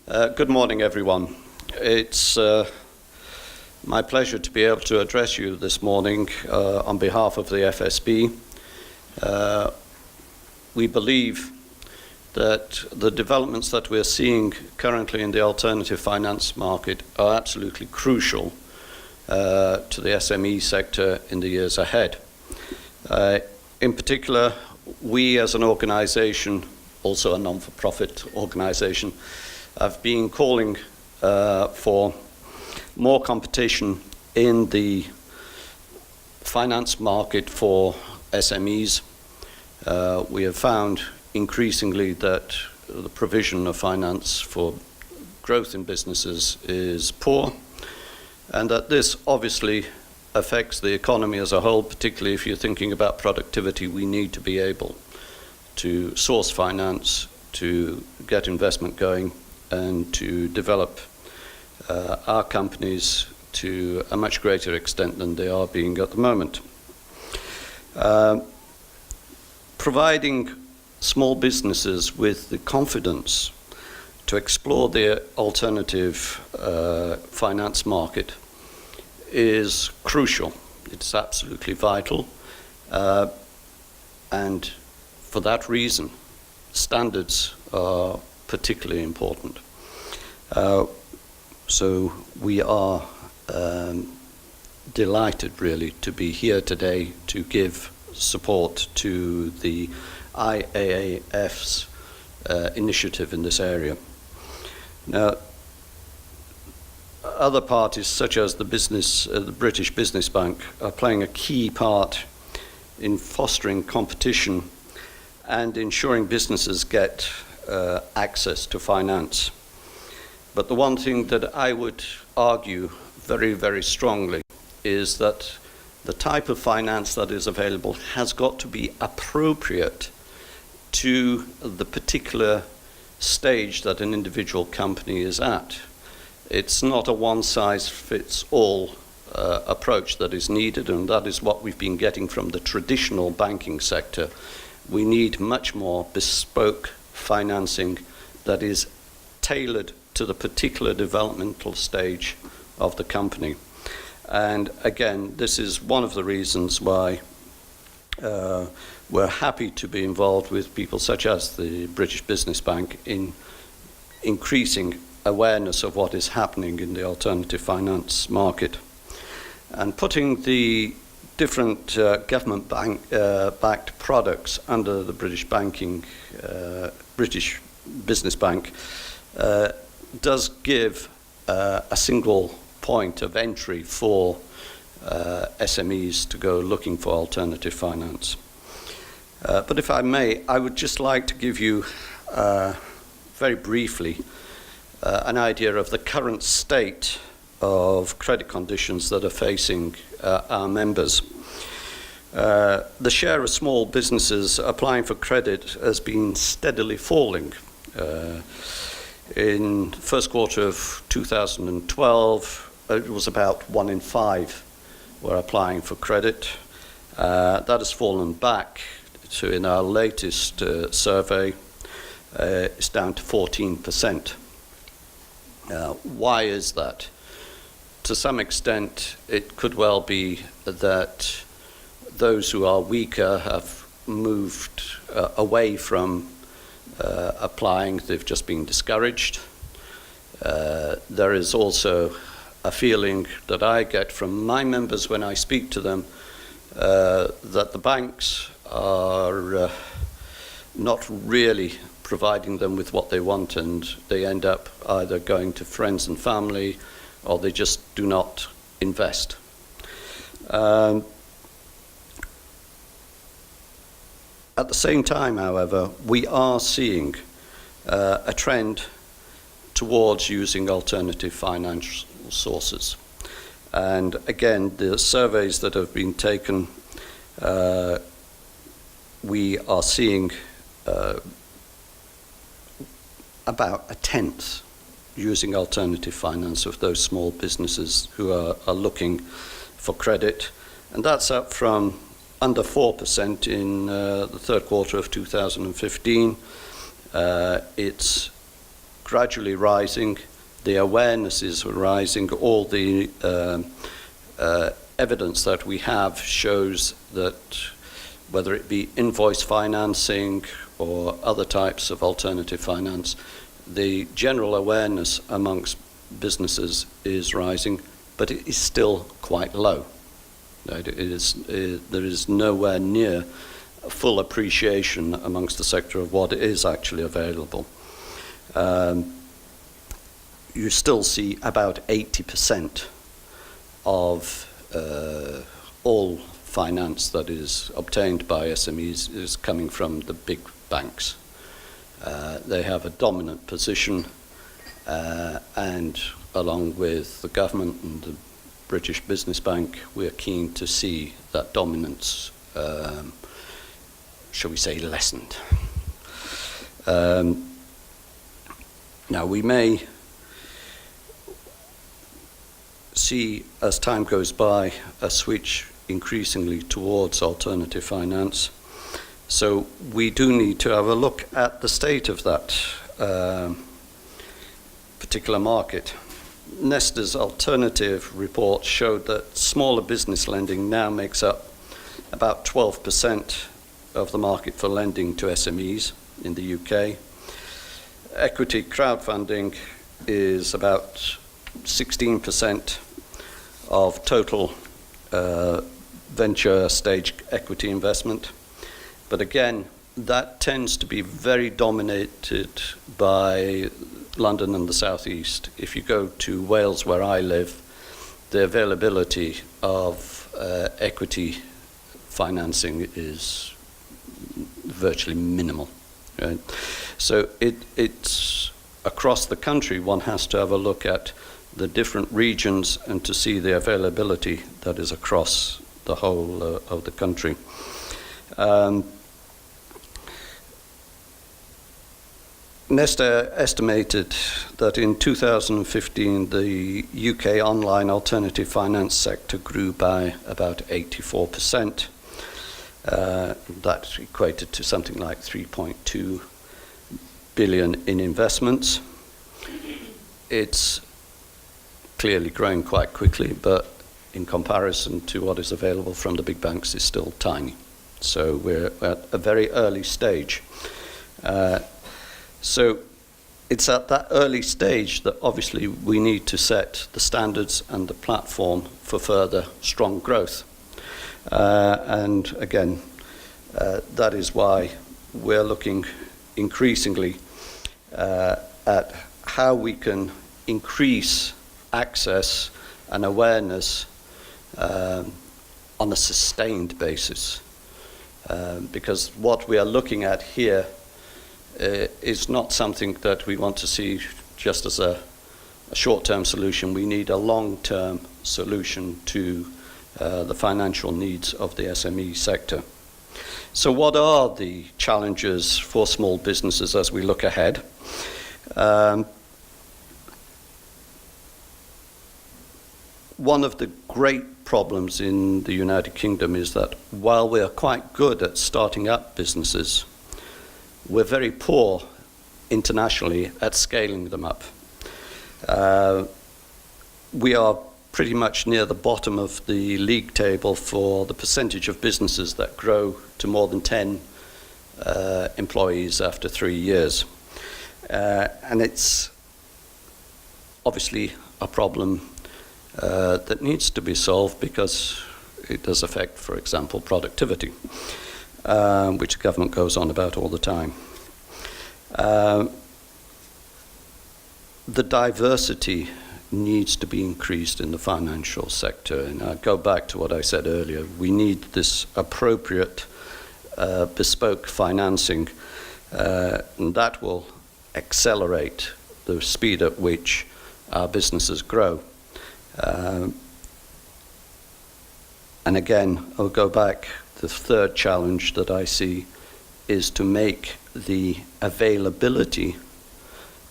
Good morning, everyone. It's my pleasure to be able to address you this morning on behalf of the FSB. We believe that the developments that we're seeing currently in the alternative finance market are absolutely crucial to the SME sector in the years ahead. In particular, we as an organization, also a non-for-profit organization, have been calling for more competition in the finance market for SMEs. We have found increasingly that the provision of finance for growth in businesses is poor, and that this obviously affects the economy as a whole, particularly if you're thinking about productivity. We need to be able to source finance, to get investment going, and to develop our companies to a much greater extent than they are being at the moment. Providing small businesses with the confidence to explore the alternative finance market is crucial. It's absolutely vital. And for that reason, standards are particularly important. So we are delighted really to be here today to give support to the IAAF's initiative in this area. Now, other parties such as the British Business Bank are playing a key part in fostering competition and ensuring businesses get access to finance. But the one thing that I would argue very, very strongly is that the type of finance that is available has got to be appropriate to the particular stage that an individual company is at. It's not a one-size-fits-all approach that is needed, and that is what we've been getting from the traditional banking sector. We need much more bespoke financing that is tailored to the particular developmental stage of the company. And again, this is one of the reasons why we're happy to be involved with people such as the British Business Bank in increasing awareness of what is happening in the alternative finance market and putting the different government backed products under the British Business Bank does give a single point of entry for SMEs to go looking for alternative finance. But if I may, I would just like to give you very briefly an idea of the current state of credit conditions that are facing our members. The share of small businesses applying for credit has been steadily falling. In the first quarter of 2012, it was about 1 in 5 were applying for credit. That has fallen back to, in our latest survey, it's down to 14%. Why is that? To some extent, it could well be that those who are weaker have moved away from applying. They've just been discouraged. There is also a feeling that I get from my members when I speak to them that the banks are not really providing them with what they want, and they end up either going to friends and family or they just do not invest. At the same time, however, we are seeing a trend towards using alternative financial sources. And again, the surveys that have been taken, we are seeing about a tenth using alternative finance of those small businesses who are looking for credit. And that's up from under 4% in the third quarter of 2015. It's gradually rising. The awareness is rising. All the evidence that we have shows that whether it be invoice financing or other types of alternative finance, the general awareness amongst businesses is rising, but it is still quite low. There is nowhere near full appreciation amongst the sector of what is actually available. You still see about 80% of all finance that is obtained by SMEs is coming from the big banks. They have a dominant position, and along with the government and the British Business Bank, we're keen to see that dominance, shall we say, lessened. Now, we may see, as time goes by, a switch increasingly towards alternative finance. So we do need to have a look at the state of that particular market. Nesta's alternative report showed that smaller business lending now makes up about 12% of the market for lending to SMEs in the UK. Equity crowdfunding is about 16% of total venture stage equity investment. But again, that tends to be very dominated by London and the southeast. If you go to Wales, where I live, the availability of equity financing is virtually minimal. Right? So it's across the country, one has to have a look at the different regions and to see the availability that is across the whole of the country. Nesta estimated that in 2015 the UK online alternative finance sector grew by about 84%. That equated to something like 3.2 billion in investments. It's clearly growing quite quickly, but in comparison to what is available from the big banks is still tiny. So we're at a very early stage. So it's at that early stage that obviously we need to set the standards and the platform for further strong growth. And again, that is why we're looking increasingly at how we can increase access and awareness on a sustained basis. Because what we are looking at here is not something that we want to see just as a short-term solution. We need a long-term solution to the financial needs of the SME sector. So what are the challenges for small businesses as we look ahead? One of the great problems in the United Kingdom is that while we are quite good at starting up businesses, we're very poor internationally at scaling them up. We are pretty much near the bottom of the league table for the percentage of businesses that grow to more than 10 employees after 3 years. And it's obviously a problem that needs to be solved because it does affect, for example, productivity, which the government goes on about all the time. The diversity needs to be increased in the financial sector. And I go back to what I said earlier. We need this appropriate bespoke financing, and that will accelerate the speed at which our businesses grow. And again, I'll go back. The third challenge that I see is to make the availability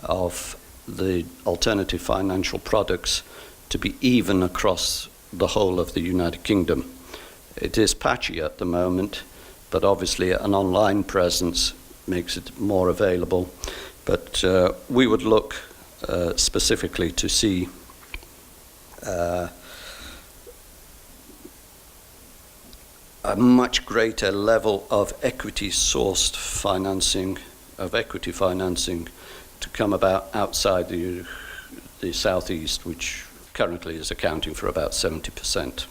of the alternative financial products to be even across the whole of the United Kingdom. It is patchy at the moment, but obviously an online presence makes it more available. But we would look specifically to see a much greater level of equity-sourced financing, of equity financing, to come about outside the southeast, which currently is accounting for about 70%.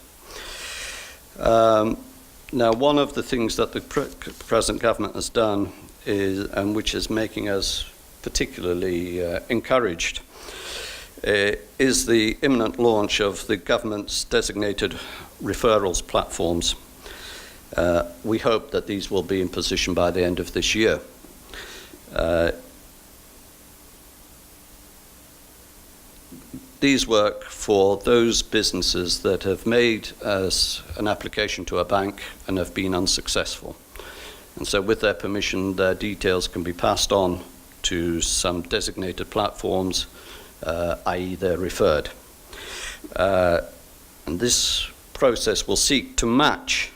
Now, one of the things that the present government has done is, and which is making us particularly encouraged, is the imminent launch of the government's designated referrals platforms. We hope that these will be in position by the end of this year. These work for those businesses that have made an application to a bank and have been unsuccessful. And so with their permission, their details can be passed on to some designated platforms, i.e. they're referred. And this process will seek to match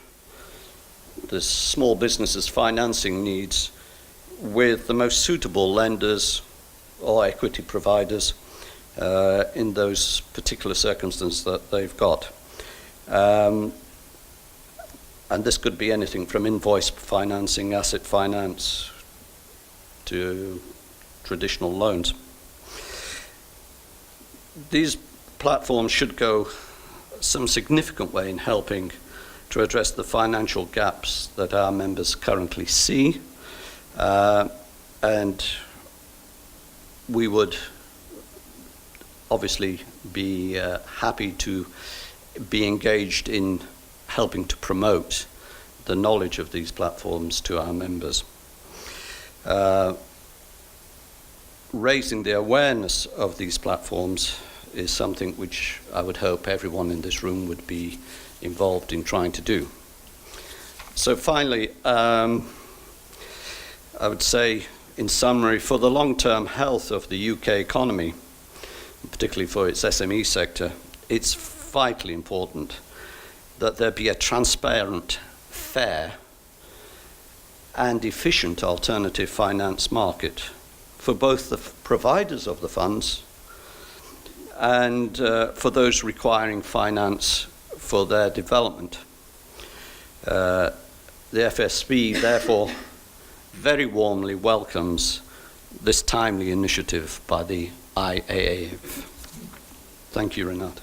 the small businesses' financing needs with the most suitable lenders or equity providers in those particular circumstances that they've got. And this could be anything from invoice financing, asset finance, to traditional loans. These platforms should go some significant way in helping to address the financial gaps that our members currently see. And we would obviously be happy to be engaged in helping to promote the knowledge of these platforms to our members. Raising the awareness of these platforms is something which I would hope everyone in this room would be involved in trying to do. So finally, I would say, in summary, for the long-term health of the UK economy, particularly for its SME sector, it's vitally important that there be a transparent, fair, and efficient alternative finance market for both the providers of the funds and for those requiring finance for their development. The FSB, therefore, very warmly welcomes this timely initiative by the IAAF. Thank you, Renata.